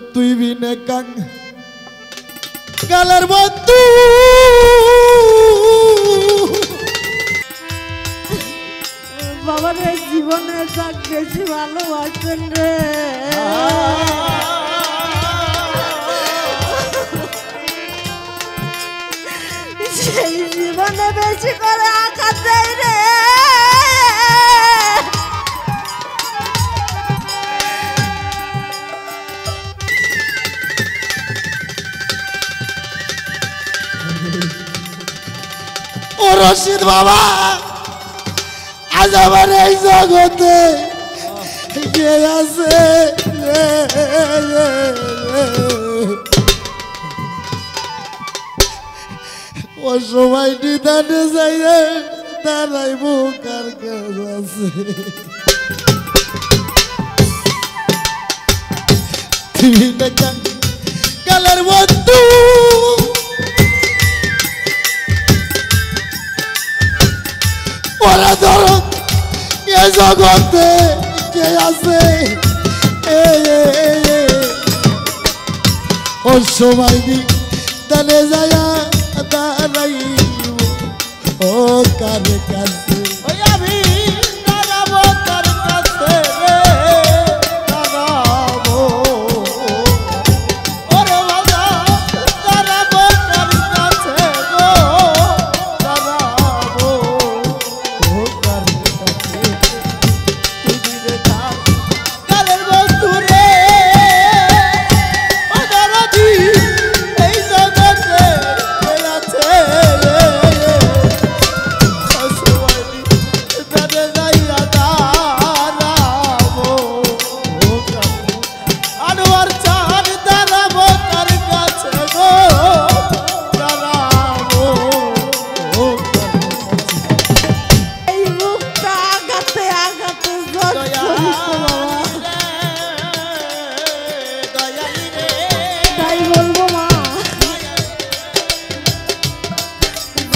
তুই বিনে কাং কালের বন্ধু বাবার জীবনে যাক বেশি ভালোবাসেন রে সেই জীবনে বেশি করে আঘাত দেয় রে ও রশিদ বাবা আজ আমার এই জগতে কে আছে ও সবাই নিদানে যাই তারাই মুখার কাজ আছে কালের বন্ধু ওরা ধরো এ জগতে কে আছে ও সবাই নিদানে যায় দাঁড়াই ও কার কাছে আমি দাঁড়াবো তার কাছে রে দাঁড়াবো ওরে বাবা দাঁড়াবো তার কাছে গো দাঁড়াবো ও কার কাছে তুই রে কালের বন্ধু রে ও দাঁড়াবি এই জগতে আছে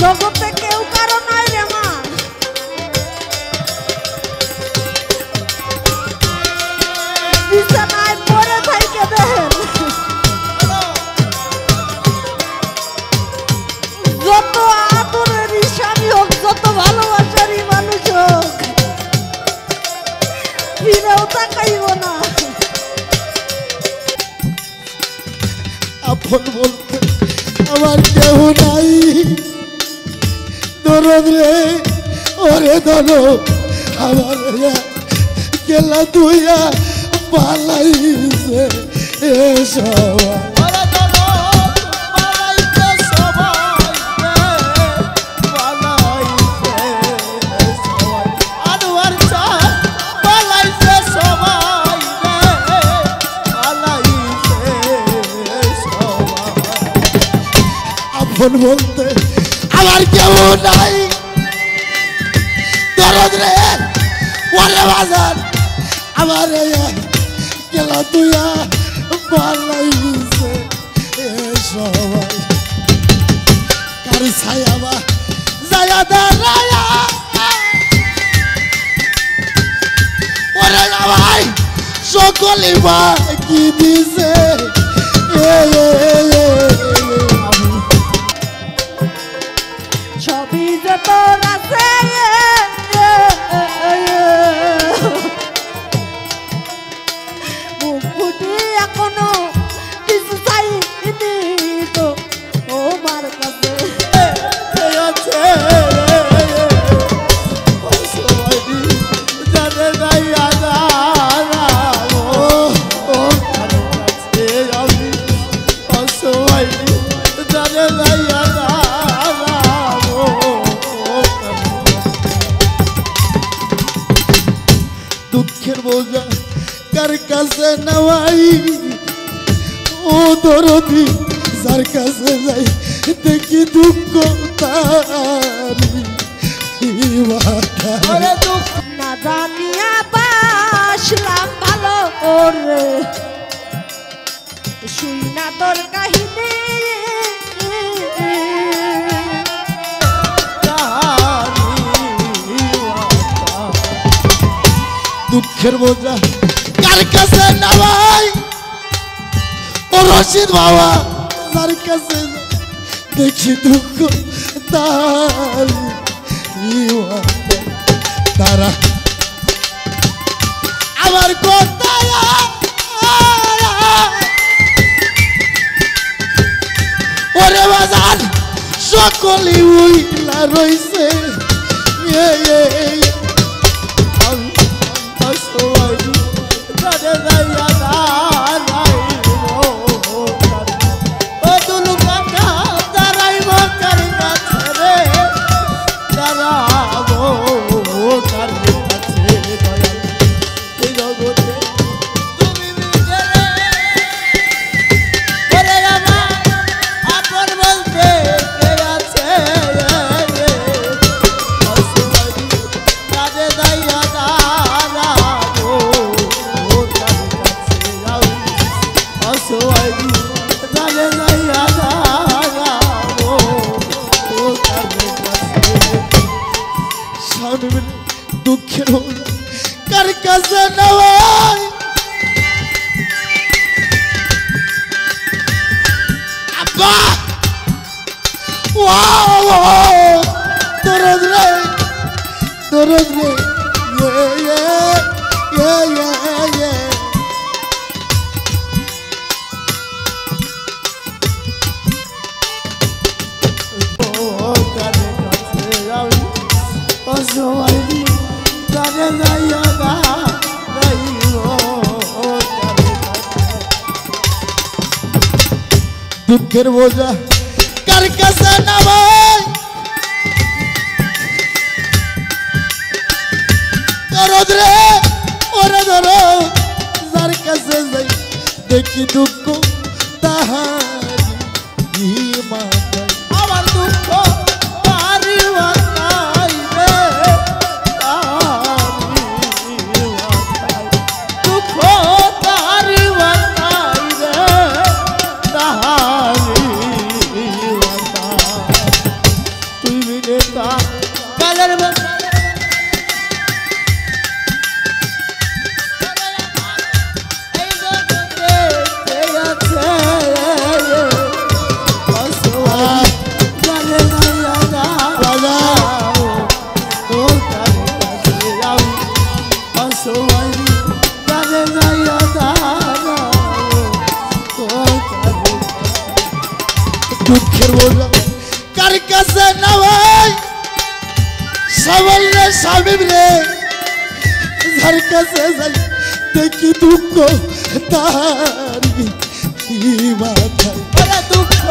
জগতে কেউ কারো নাই রে মা বিছানায় পড়ে থাইকে দেখেন যত আদরের স্বামী হোক যত ভালোবাসারই মানুষ হোক ফিরেও তাকাইব না আপন বলতে আমার কেউ নাই দরদ রে ওরে ধরো আমার গেলা তুইয়া পালাইছে সবাই আপন বলতে আমার কেউ নাই দরদ রে ওরে বাজার আমার গেলা তুইয়া পালাইছে সবাই কার ছায়া বা যায়া দাঁড়ায়া ওরে ভাই সকলে বা কি দিছে ছবি যে তোর আছে মুখ ফুটি এখনো কিছু চাইনি তো ও মার কাছে দুঃখের বোঝা কার কাছে নেওয়াই ও দরদি যার কাছে যাই দেখি দুঃখ তারি না জানিয়া বাসলাম ভালো করে শুই না তোর কাহিনী দুঃখের বোঝা কার কাছে নামাই রশিদ বাবা যার কাছে দেখি দুঃখ তার তারা আমার কথা ওরে বাজার সকলে উইলা রইছে দুঃখের কার কাছে নেওয়াই আব্বা দরদ রে দরদ রে দুঃখের বোঝা কার কাছে নামাই দরদ রে ওরে দরদ যার কাছে যাই দেখি দুঃখ তাহারি মাথায় আমার দুঃখ তারি মাথায় রে তারি মাথায় দুঃখ তারি মাথায় রে তারি মাথায় তুই মিলে তা কালের দুঃখের বোঝা কার কাছে নামাই সবল রে স্বামী রে যার কাছে যাই দেখি দুঃখ তারি মাথায় দুঃখ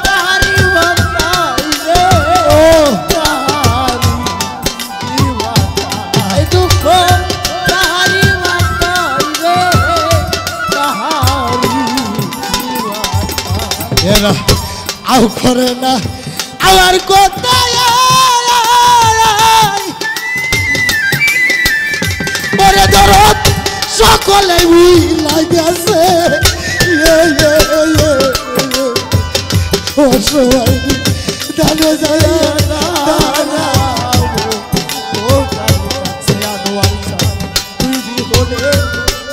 তারি মাথায় রে তারি মাথায় দুঃখ তারি মাথায় রে তারি মাথায় এরা আও করে না আমার কথা ওরে দরদ সকলে উইলা গেছে ও সবাই দানে যায় দানা ও কাছে আনোয়ার তুই দি হলে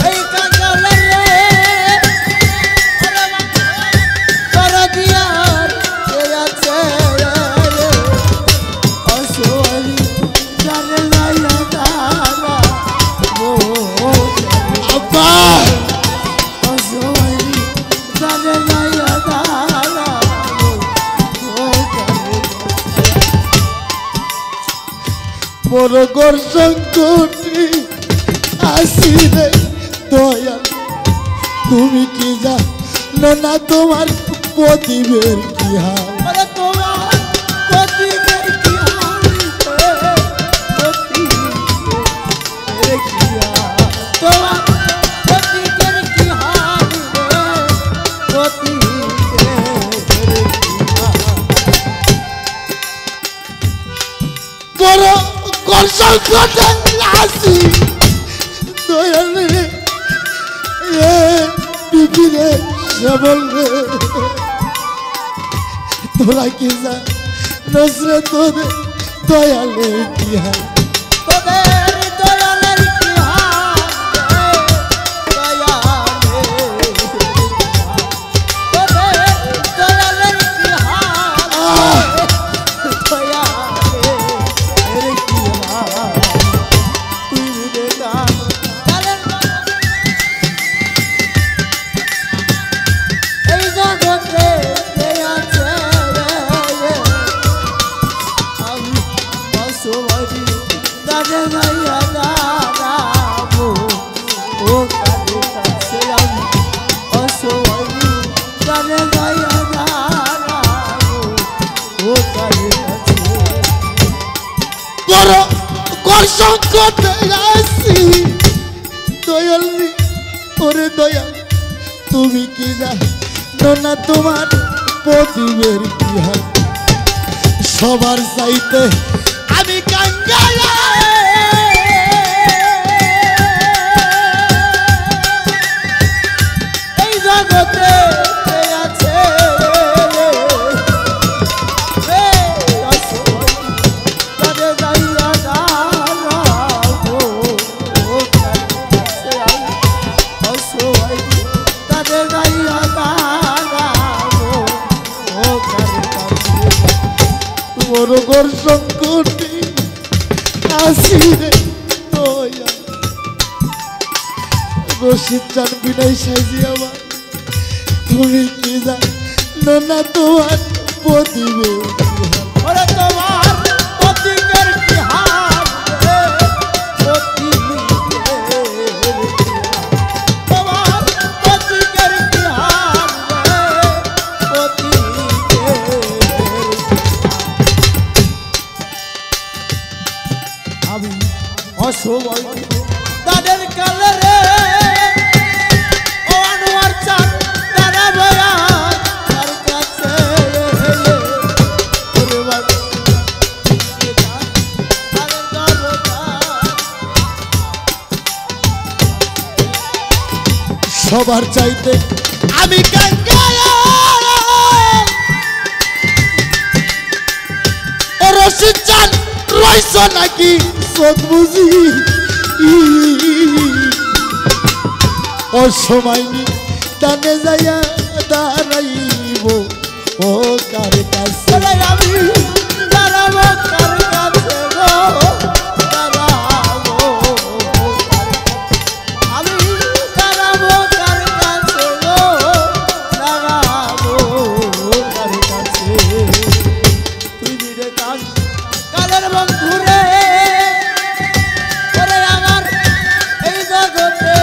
এই কাঙ্গালে ওরে দিয়ার কে আছে অসওয়ালি জানে না দানা ও আব্বা অসওয়ালি জানে না দানা ও বড় গর সংকটি আসি রে দয়া তুমি কি জানো না তোমার প্রতিবের কি হাল ওরে তোমার প্রতিবের কি হাল প্রতিবের কি হাল তোমার প্রতিবের কি হাল প্রতিবের কি হাল বড় গর সংকটে আসি দয়া রে বিপি রে সবল রে তোরা কি জানোস রে তোদের দয়ালে কি হাল তোদের দয়ালের কি হাল দয়ালের দয়াল তুমি কি জানো না তোমার প্রদীপের কি হাল সবার চাইতে আমি কাঙ্গাল এই জগতে কে আছে তাদের যাইয়া দাঁড়াবো ও কাছে আমি অসহায় তাদের যাইয়া দাঁড়াবো ও কাছে বড় ঘর সংকটে আসি রে দয়াল রশিদ চান বিনয় সাইজি আমার তুমি কি জানো না তোমার প্রদীপের কি হাল ওরে তোমার প্রতীকের কি হাল রে প্রতীকের তোমার প্রতীকের কি হাল রে প্রতীকের আমি অসহায় তাদের কালে রে ও আনোয়ার চাঁদ তারা বয়া তার কাছে ওরে বাবা তাদের দরবার সবার চাইতে আমি কাঙ্গাল ও রশিদ চান রইছ নাকি চোখ বুঝি ও সময় নি টানে যাইয়া দাঁড়াইব ও কার কাছে বলে আমি দাঁড়াবো কার কাছে গো দাঁড়াবো আমি দাঁড়াবো কার কাছে গো দাঁড়াবো কার কাছে তুই রে কান কালের বন্ধু রে ওরে আমার এই জগতে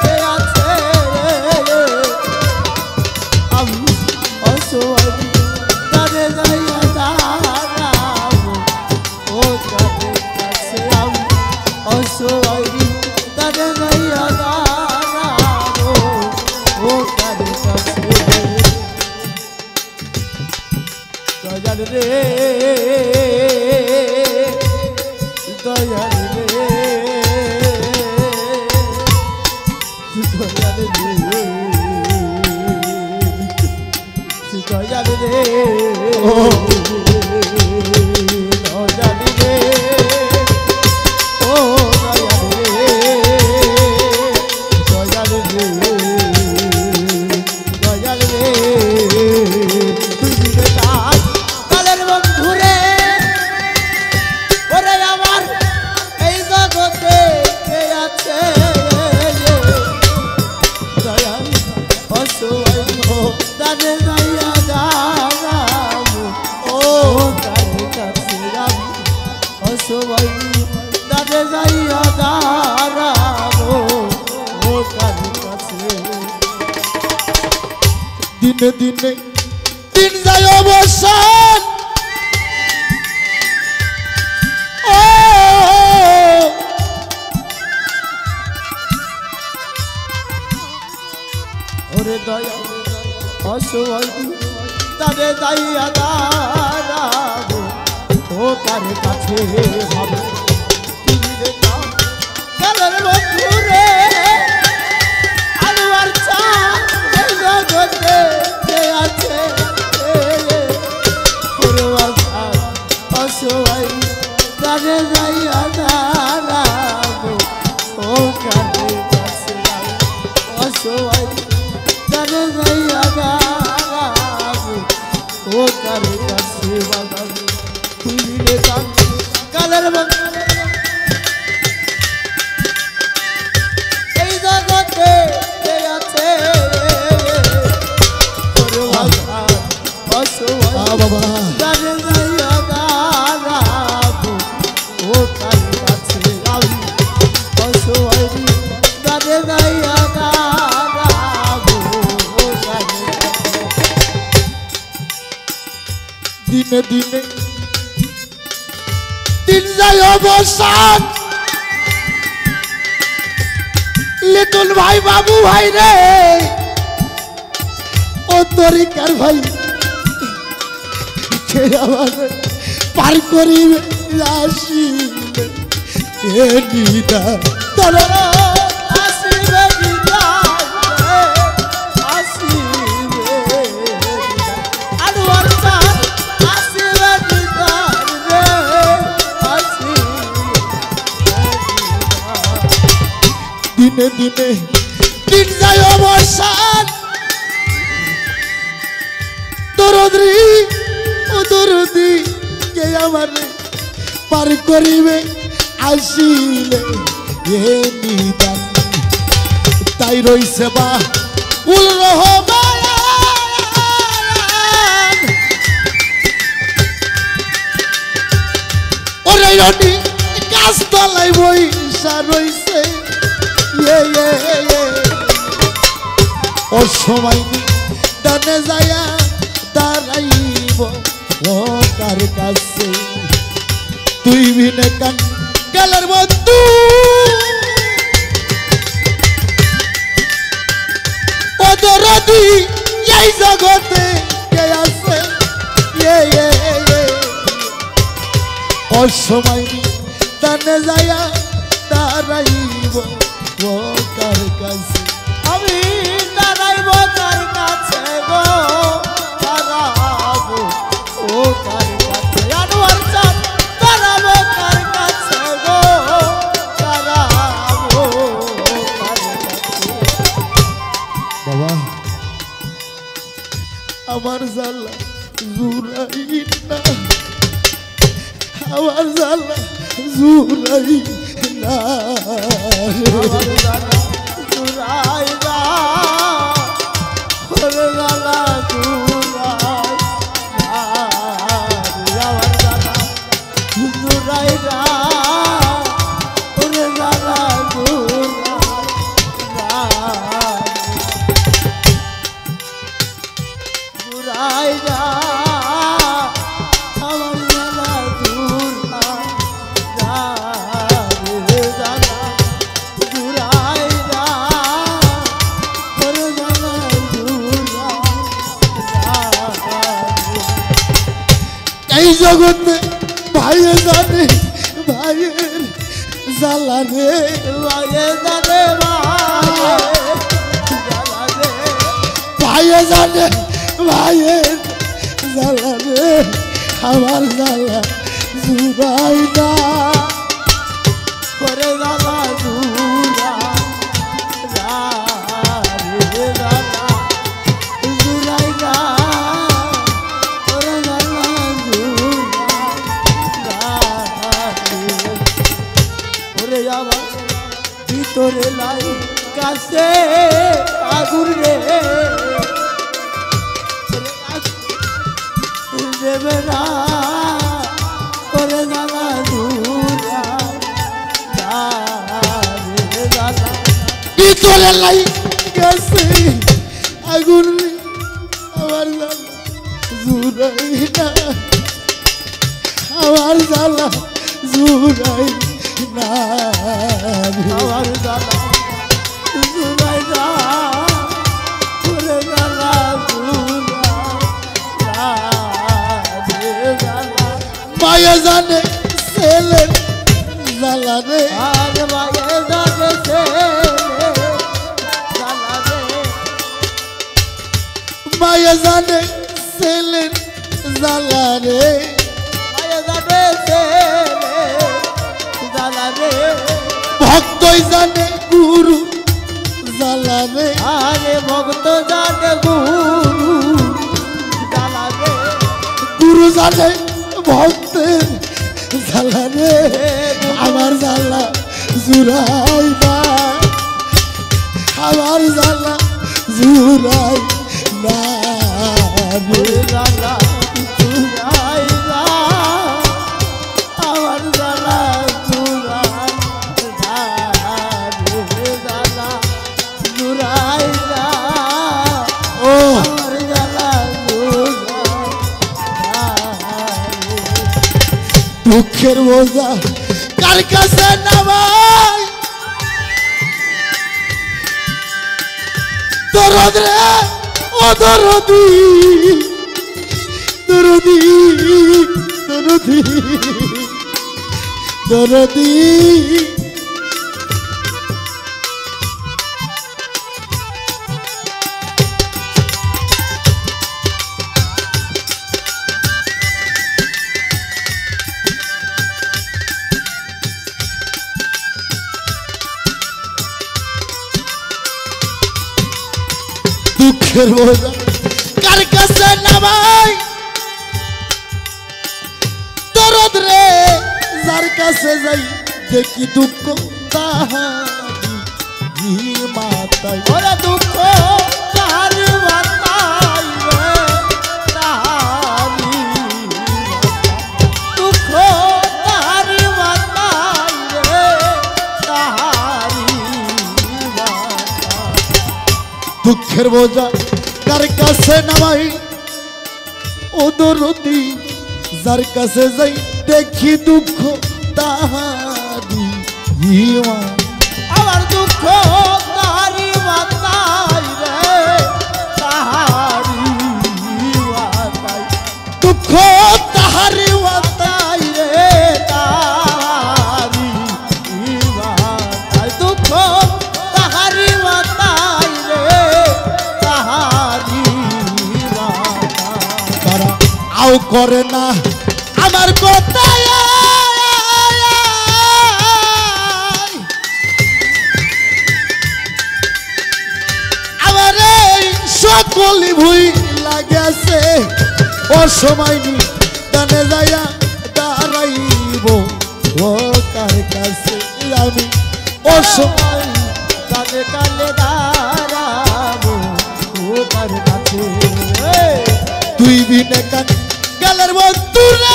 কে আছে আমি অসহায় তাদের যাইয়া দাঁড়াবো ও তাদের কাছে আমি অসহায় তাদের যাইয়া দাঁড়াবো ও তাদের কাছে দয়াল রে দয়াল রে দয়াল রে দয়াল রে ও দয়াল রে ও দয়াল রে দয়াল রে দয়াল রে তুই দিবে কাজ কালের বন্ধু রে ওরে আমার এই জগতে কে আছে দয়াল অসহায় তাদের যাইয়া দাঁড়াবো ও কার কাছে আমি অসহায় তাদের যাইয়া দাঁড়াবো ও কার কাছে দিনে দিনে দিন যায় অবসান ও ওরে দয়া অসহায় তাদের যাইয়া দাঁড়াবো ও কার কাছে হবে তুমি রে কালের বন্ধু রে আনোয়ার চাঁদ এই জগতে কে আছে অসহায় তাদের যাইয়া দাঁড়াবো ও কার কাছে অসহায় তাদের যাইয়া দাঁড়াবো ও কার কাছে বাগাবো তুই রে কালের বন্ধু এই জগতে কে আছে অসহায় বাবা তাদের যাইয়া দাঁড়াবো ও কার কাছে আমি অসহায় তাদের যাইয়া দাঁড়াবো ও কার দিনে দিনে দিন যায় অবসান লিটন ভাই বাবু ভাই রে ও তরিকার ভাই কে আমার পার করিবে আসিবে এ নিদা তোরা আসিবে দিদারে আসিবে আনোয়ার চাঁদ আসিবে দিদারে আসিবে দিনে দিনে দিন যায় অবসান দরদি ও দরদি কে আমার পার করিবে আসিলে এ নিদান তাই রইছে বা উল রহমান ওরে রনি গাছ তলায় বইসা রইছে ও সময় ডানে যায়া দাঁড়াইব ও কার কাছে তুই বিনে কান গেলের বন্ধু ও দরদি এই জগতে কে আছে ও সময় ডানে যায়া দাঁড়াইব ও কার কাছে আমি দাঁড়াইব তার কাছে গো দাঁড়াবো ও কার কাছে আনোয়ার চাঁদ দাঁড়াবো কার কাছে গো দাঁড়াবো কার কাছে বাবা আমার জালা জুরাই না আমার জালা জুরাই না আমার জানা জুরাই না ওরে জানা জুরাই না আমার জানা জুরাই না ওরে জানা জুরাই না আমার জানা এই জগতে ভাইয়ে জানে ভাইয়ের জ্বালা রে ভাইয়ে জানে ভাইয়ে জানে ভাইয়ের জ্বালা রে আমার জ্বালা জুড়াই না করে জানা জুরা রে জানা জুরাই না করে জানা জুরা ওরে আমার ভিতরে লাই কাছে আগুন রে দেবে না করে জানা জুরা ভিতরে লাই গেছে আগুন আমার জ্বালা জুড়াই না আমার জ্বালা জুড়াই না আমার জানা জুরাই না করে জানা জুরা জানা মায়া জানে ছেলের জ্বালা রে আরে মায়ে জানে জানা রে মায়া জানে ছেলের জ্বালা রে মায়ে জানে জানা রে ভক্তই জানে গুরু জ্বালা রে আরে ভক্ত জানে গুরু জানা রে গুরু জানে ভক্তের জ্বালা রে আমার জ্বালা জুড়াই না আমার জ্বালা জুড়াই না ওরে জানা জুরাই না আমার জানা জুরাই না রে জানা জুরাই না ও আমার জানা জুরাই না দুঃখের বোঝা কার কাছে নামাই দরদ রে ও দরদি দরদি দরদি দরদি দুঃখের বোঝা কার কাছে নামাই দরদ রে যার কাছে যাই দেখি দুঃখ তাহারি মাতাই ওরে দুঃখ তাহার মাতাই রে তাহারি দুঃখ তাহার মাতাই রে তাহারি দুঃখের বোঝা কার কাছে নামাই ও দরদি যার কাছে যাই দেখি দুঃখ তাহারি আমার দুঃখ তাহারি মাতাই রে তাহারি মাতাই দুঃখ তাহারি মাতাই রে তাহারি মাতাই দুঃখ তাহারি মাতাই রে তাহারি মাতাই তারা আও করে না আমার কথা আমার সকলি ভুই লাগেছে ও সময় নি দানে যাইয়া দাঁড়াইব ও কার কাছে আমি ও সময় কালে কালে দাঁড়াবো ও কার কাছে তুই বিনে কান গালের বন্ধু রে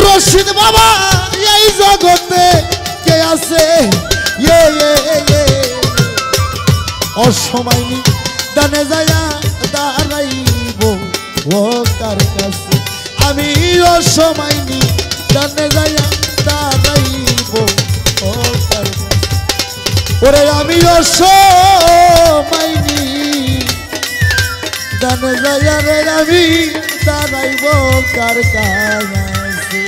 রশিদ বাবা এই জগতে কে আছে অসময় নি দানে যায়া দাঁড়াইব ও কার কাছে আমি অসময় নি দানে যায়া দাঁড়াইব ও কার কাছে ওরে আমি অসময় নি দানে যায়া রে আমি দাঁড়াইব কার কাছে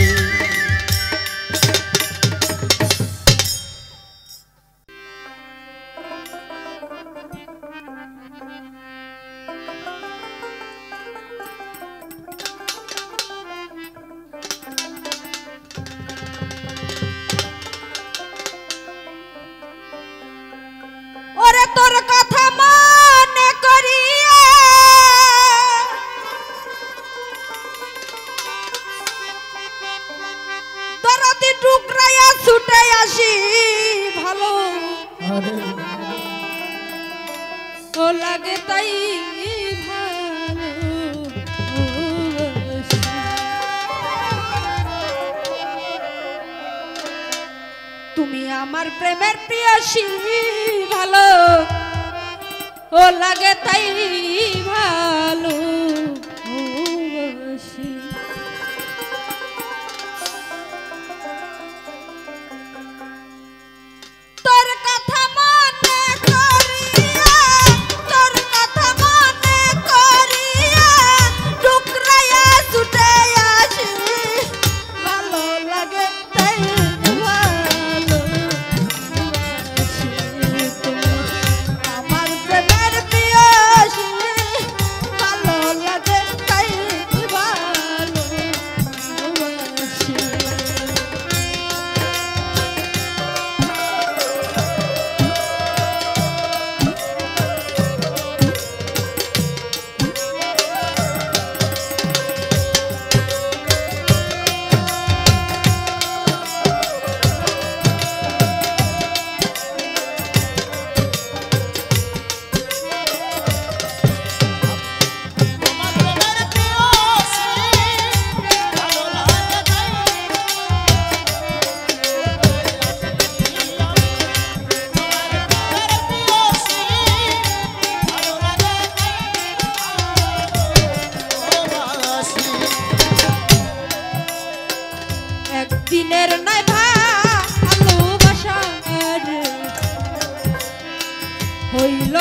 ওরে তোর কথা মনে করিয়া দরদি টুকরাইয়া ছুটে আসি ভালো ও লাগে তাই ভালো তুমি আমার প্রেমের প্রিয়সী ভালো ও লাগে তাই ভালো তোর কথা মনে করিয়া তোর কথা মনে করিয়া টুকরাইয়া ছুটে আসি ভালো লাগে তাই ভালো আমার প্রেমের প্রিয়সী ভালো লাগে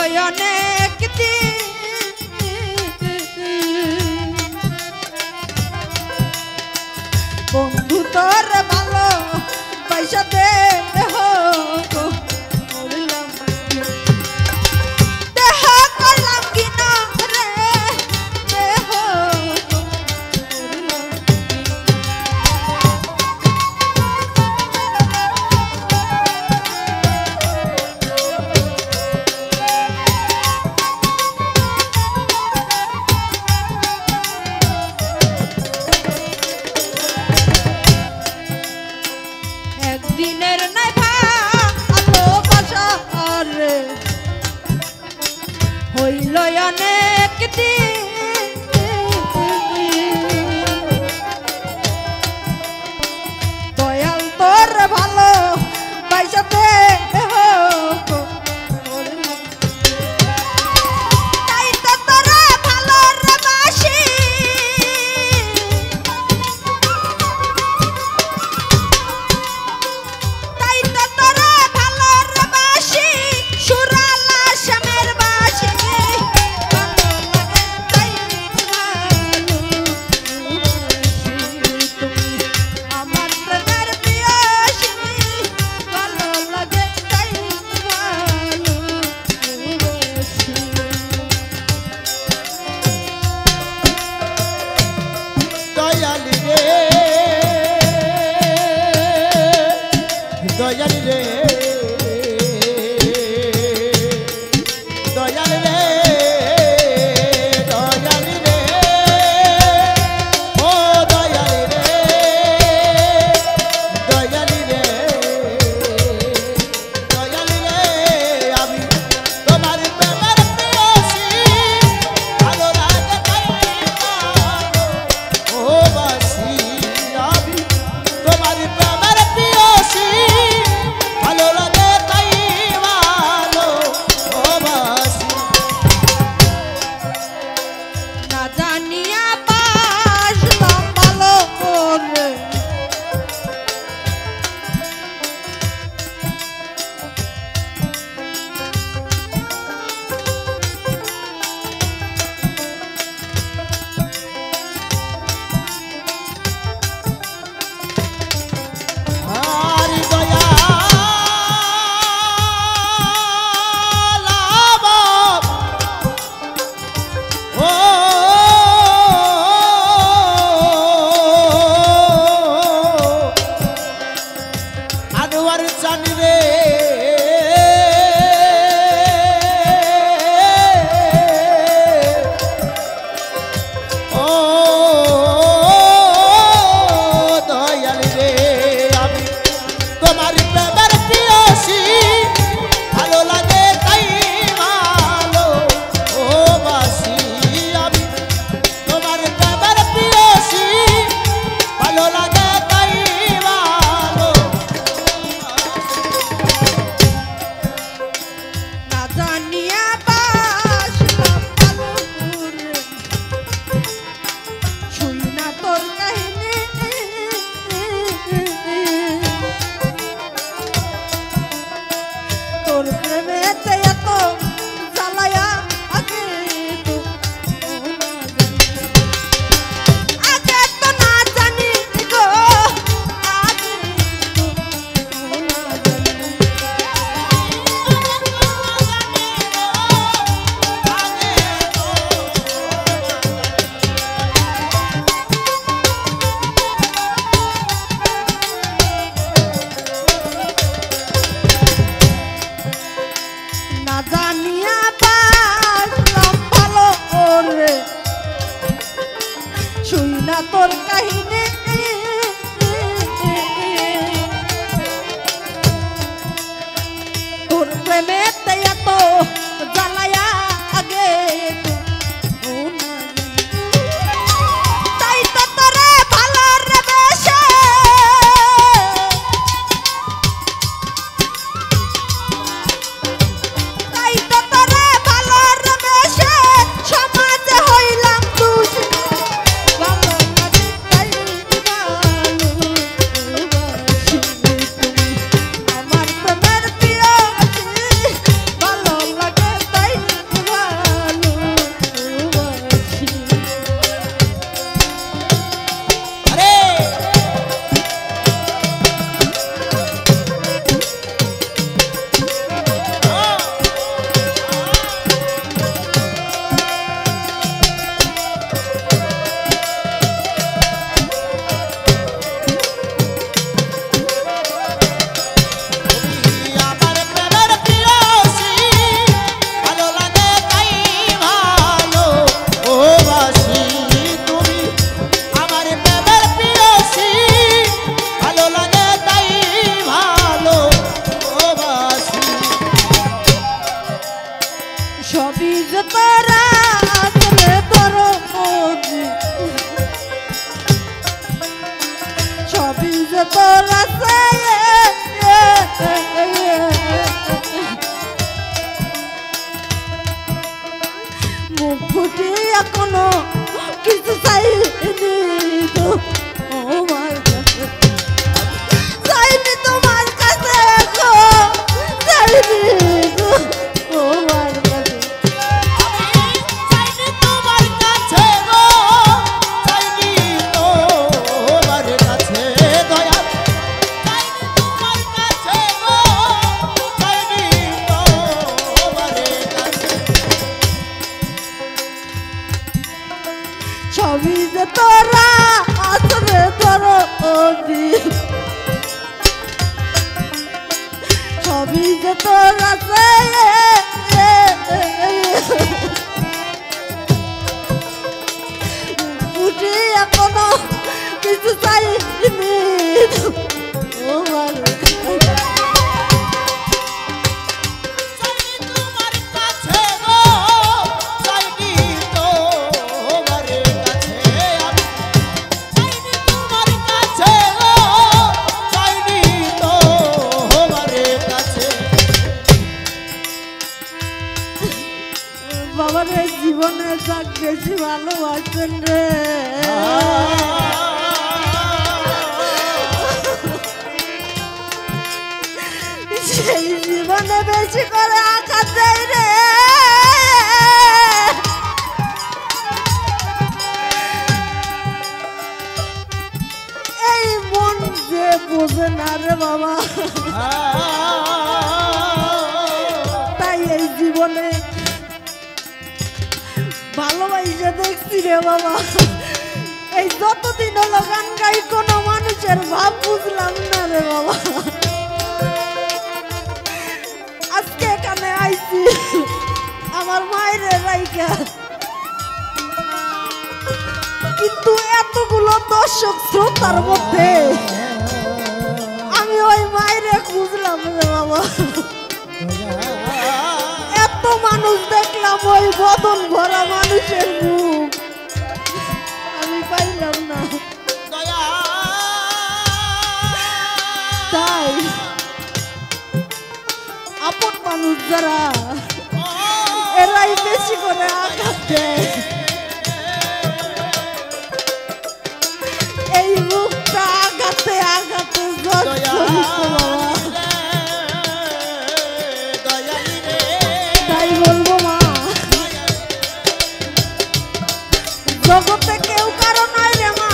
অনেক দিন বন্ধু তোর ভালো পয়সা দে দিনের নাই ভালোবাসা রে হইল অনেক দিন দয়াল তোর ভালো পয়সাতে তাই তো তোরা ভালো বাসি দয়ালি রে দয়ালি রে দয়ালি রে ও দয়ালি রে দয়ালি রে দয়ালি রে আমি তোমার প্রেমের প্রেয়সী ভালো লাগে তাই ও বাসি আমি তোমার প্রেমের প্রেয়সী ভালো লাগে তাই ভালো ও বাসি না জানিয়া বাসলাম ভালো করে হরি দয়া লাভ ও আনোয়ার জানি রে ও দয়ালি রে আমি তোমার প্রেমের প্রেয়সী ভালো লাগে তাই ভালো ও বাসি আমি তোমার প্রেমের প্রেয়সী ভালো লাগে তাই ভালো সবই যে তোর আছে উঠে এখনো কিছু চাইনি তোমার বাবার জীবনে যাক বেশি ভালোবাসেন রে সেই জীবনে বেশি করে আঘাত দেয় রে এই মন যে বোঝে না রে বাবা তাই এই জীবনে ভালোবাসে দেখছি রে বাবা এই যতদিন হলো গান গাই কোনো মানুষের ভাব বুঝলাম না রে বাবা আজকে এখানে আইছি আমার মায়ের রাইকা কিন্তু এতগুলো দর্শক শ্রোতার মধ্যে আমি ওই মায়ের বুঝলাম রে বাবা এত মানুষ দেখলাম ওই বদন ভরা মানুষের মুখ আমি পাইলাম না তাই আপন মানুষ যারা এরাই বেশি করে আঘাত দেয় এই মুখটা আঘাতে আঘাতে বাবা জগতে কেউ কারো নাই রে মা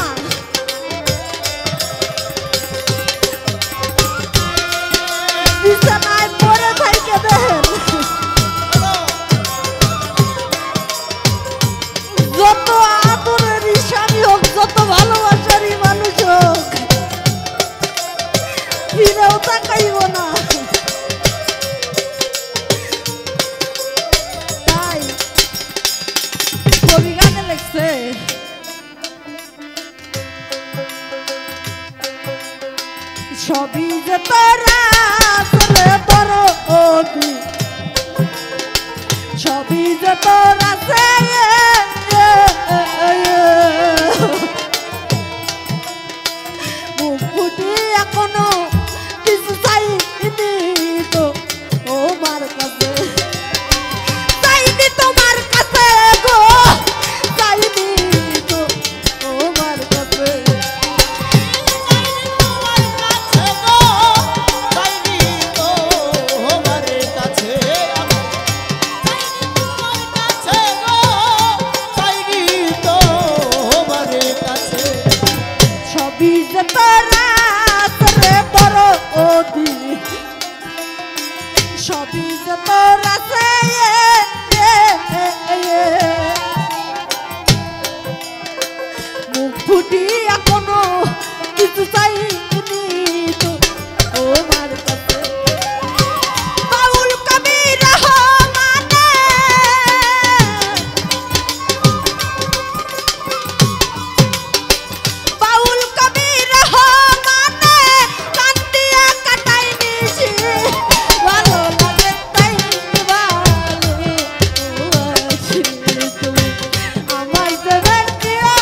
বিছানায় পড়ে থাইকে দেখেন যত আদরের স্বামী হোক যত ভালোবাসারই মানুষ হোক ফিরেও তাকাইব না তাই কবি গানে লেখছে সবই যে তোরা তোরে তোর ওদি সবই যে তোরা মুখ ফুটি এখনো কিছু চাইনি তো তোমার কাছে চাইনি তোমার কাছে গো চাইনি তো তোমার কাছে সবই যে তোরা তোরে বড় ওদি সবই যে তোরা মুখ ফুটি এখনো কিছু চাইনি তো তোমার কাছে বাউল কবির রহমানে বাউল কবির রহমানে কান্দিয়া কাটাই নিছি ভালো লাগে তাই ভালোবাসি তুমি আমার দেবের দিও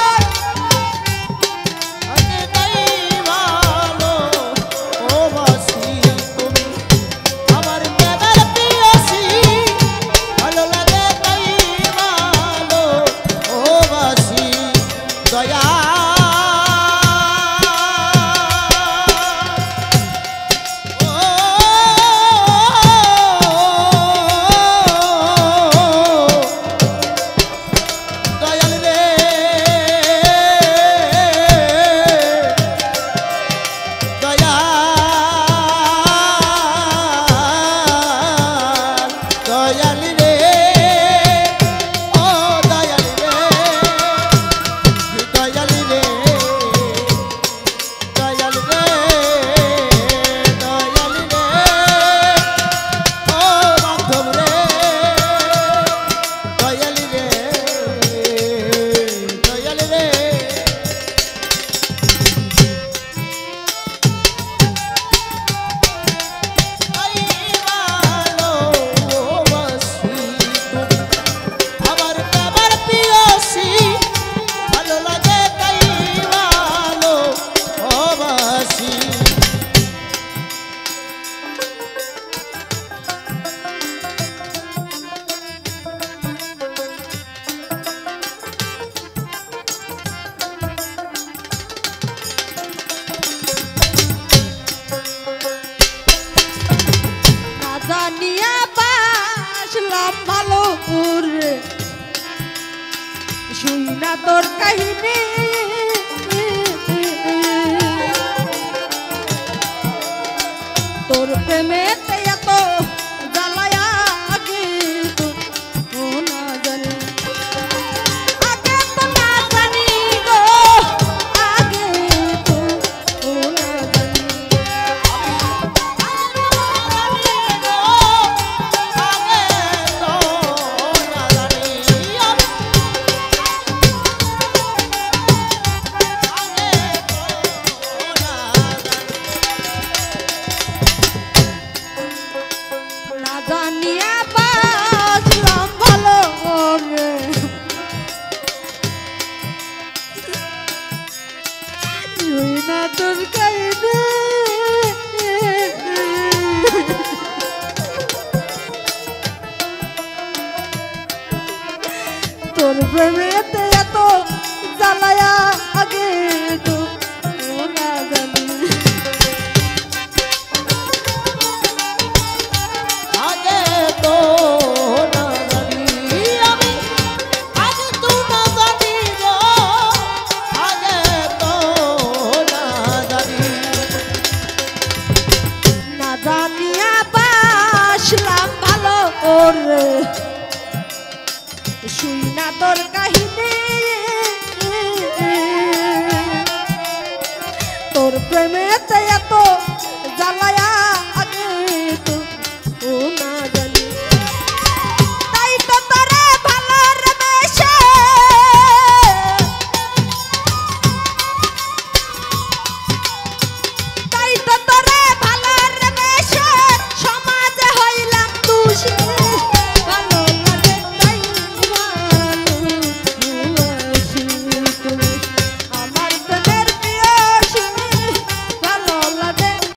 জানিয়া বাসলাম ভালো করে শুই না তোর কাহিনী তোর প্রেমেতে